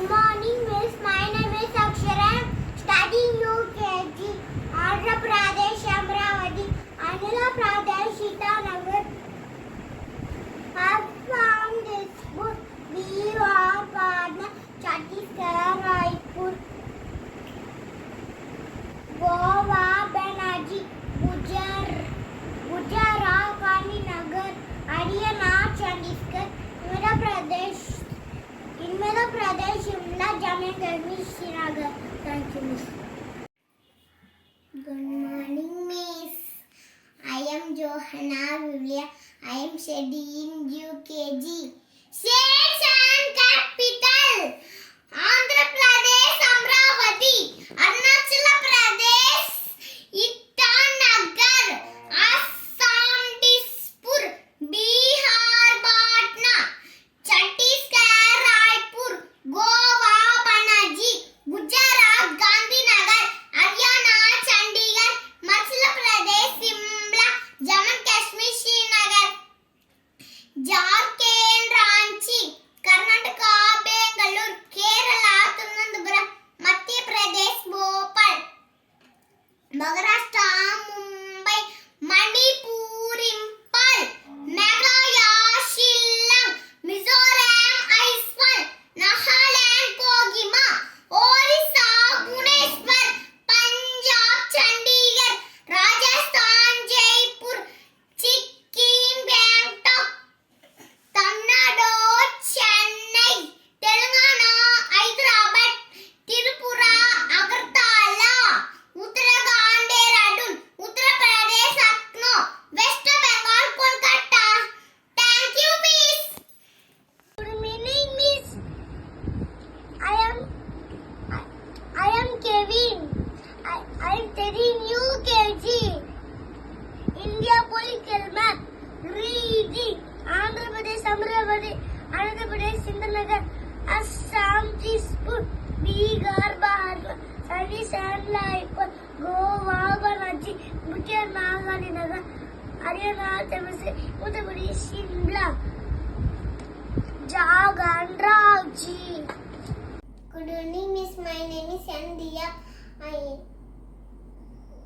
morning, Miss. My name is Akshara. Studying UKG. Andhra Pradesh, Amravati, Andhra Pradesh, Itanagar. Have found this book. Bihar, Patna, Chhattisgarh, Raipur, Goa, Banerjee, Gujarat, Gandhinagar, Haryana, Chandigarh, Madhya Pradesh, Shimla, Jammu and Kashmir, Srinagar. Thank you, Miss. Good morning, Miss. I am Johanna Vivlia. I am studying UKG. States and capital: Andhra Pradesh, Amravati, Arunachal Pradesh, Itanagar, Assam, Dispur, Bihar, Patna, Chhattisgarh, Raipur, Goa, Banerjee, Gujarat, Gandhinagar, Haryana, Chandigarh, Madhya Pradesh, Shimla, Jammu and Kashmir, Srinagar, Jharkhand, Ranchi, Karnataka, Bangalore, Kerala, Tirunelveli, Madhya Pradesh, Bhopal, Maharashtra, Mumbai, Manipur, Impal, Meghalaya, Shillong, Mizoram, Aizawl, Nagaland, Kohima, Orissa, Bhubaneswar, Punjab, Chandigarh, Rajasthan, Jaipur, Sikkim, Bangkok, Tamil Nadu, Chennai, Telangana, Hyderabad, Tripura, Agartala, Uttarakhand, Dehradun, Uttar Pradesh, Lucknow, West Bengal, Kolkata. Thank you, Miss. Good evening, Miss. I am Kevin. I am studying UKG. India political map. Reading. Andhra Pradesh, Amravati, Andhra Pradesh, Srinagar, Assam, Dispur, Bihar, Chhattisgarh, Raipur, Goa, Banerjee, Gujarat, Gandhinagar, Haryana, Madhya Pradesh, Shimla, Jharkhand, Ranchi. Good evening, Miss. My name is Sandhya. I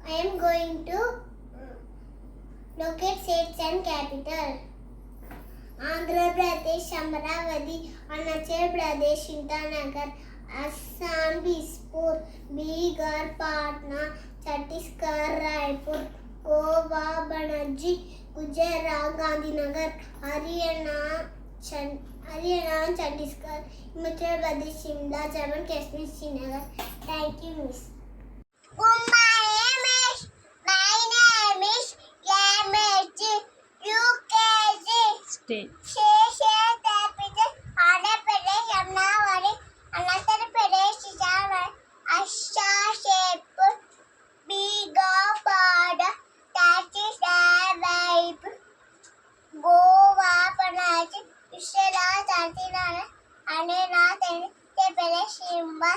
am going to locate states and capital. Andhra Pradesh, Amravati, Arunachal Pradesh, Itanagar, Assam, Dispur, Bihar, Patna, Chhattisgarh, Raipur, Goa, Banerjee, Gujarat, Gandhinagar, Haryana, Chhattisgarh, Madhya Pradesh, Shimla, Jammu and Kashmir, Srinagar. Thank you, Miss. My name is MH UKG. State. Capital Andhra Pradesh, Amravati, Arunachal Pradesh, Assam, Bihar, Patna, Chhattisgarh, Raipur, Goa, Banerjee, Gujarat, Haryana, Madhya Pradesh, Shimla,